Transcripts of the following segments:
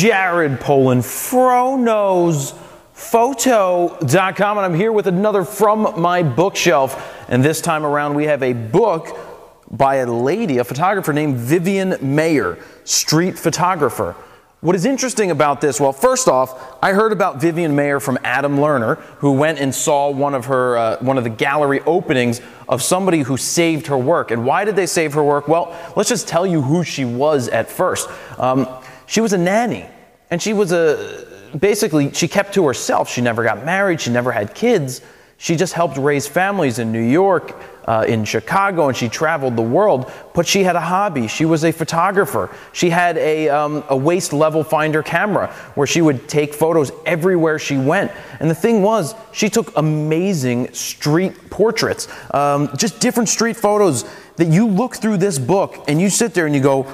Jared Polin, FroKnowsPhoto.com, and I'm here with another From My Bookshelf. And this time around, we have a book by a lady, a photographer named Vivian Maier, street photographer. What is interesting about this, well, first off, I heard about Vivian Maier from Adam Lerner, who went and saw one of the gallery openings of somebody who saved her work. And why did they save her work? Well, let's just tell you who she was at first. She was a nanny, and she was basically, she kept to herself. She never got married, she never had kids. She just helped raise families in New York, in Chicago, and she traveled the world, but she had a hobby. She was a photographer. She had a waist level finder camera where she would take photos everywhere she went. And the thing was, she took amazing street portraits, just different street photos that you look through this book and you sit there and you go,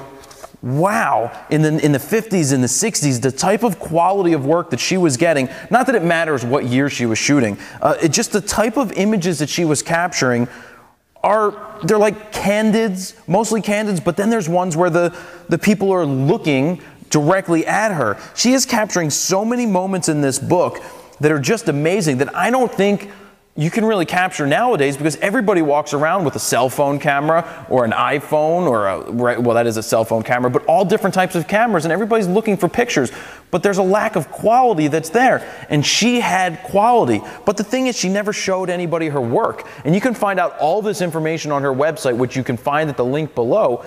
wow, in the 50s and the 60s, the type of quality of work that she was getting, not that it matters what year she was shooting, just the type of images that she was capturing they're like candids, mostly candids, but then there's ones where the people are looking directly at her. She is capturing so many moments in this book that are just amazing that I don't think you can really capture nowadays, because everybody walks around with a cell phone camera or an iPhone or well, that is a cell phone camera, but all different types of cameras, and everybody's looking for pictures, but there's a lack of quality that's there. And she had quality, but the thing is, she never showed anybody her work. And you can find out all this information on her website, which you can find at the link below,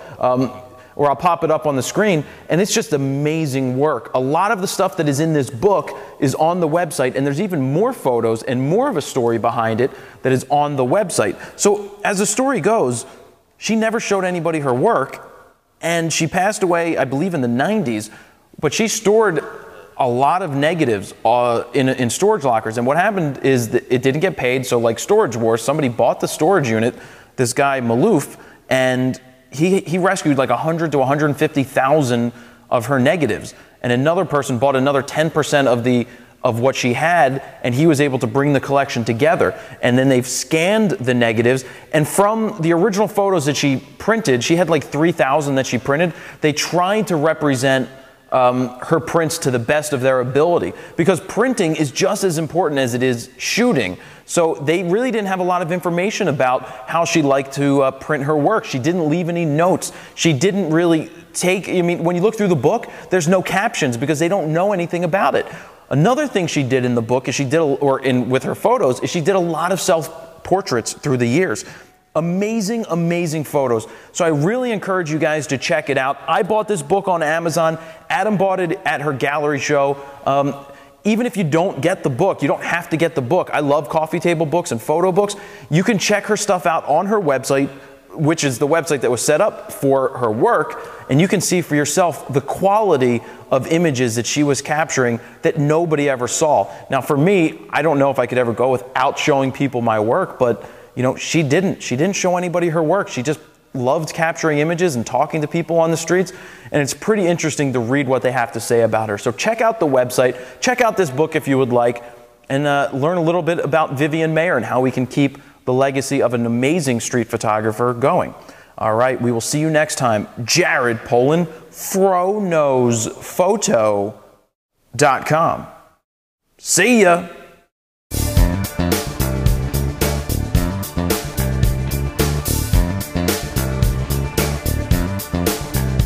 or I'll pop it up on the screen, and it's just amazing work. A lot of the stuff that is in this book is on the website, and there's even more photos and more of a story behind it that is on the website. So as the story goes, she never showed anybody her work, and she passed away, I believe, in the 90s, but she stored a lot of negatives in storage lockers, and what happened is that it didn't get paid, so like Storage Wars, somebody bought the storage unit, this guy Maloof, and he rescued like 100 to 150,000 of her negatives, and another person bought another 10% of what she had, and he was able to bring the collection together. And then they've scanned the negatives, and from the original photos that she printed, she had like 3,000 that she printed. They tried to represent her prints to the best of their ability, because printing is just as important as it is shooting. So they really didn't have a lot of information about how she liked to print her work. She didn't leave any notes. She didn't really I mean, when you look through the book, there's no captions because they don't know anything about it. Another thing she did in the book is with her photos, is she did a lot of self-portraits through the years. Amazing, amazing photos. So I really encourage you guys to check it out. I bought this book on Amazon. Adam bought it at her gallery show. Even if you don't get the book, you don't have to get the book. I love coffee table books and photo books. You can check her stuff out on her website, which is the website that was set up for her work, and you can see for yourself the quality of images that she was capturing that nobody ever saw. Now for me, I don't know if I could ever go without showing people my work, but you know, she didn't show anybody her work. She just loved capturing images and talking to people on the streets, and it's pretty interesting to read what they have to say about her. So check out the website, check out this book if you would like, and learn a little bit about Vivian Maier and how we can keep the legacy of an amazing street photographer going. All right, we will see you next time. Jared Polin, FroKnowsPhoto.com. See ya.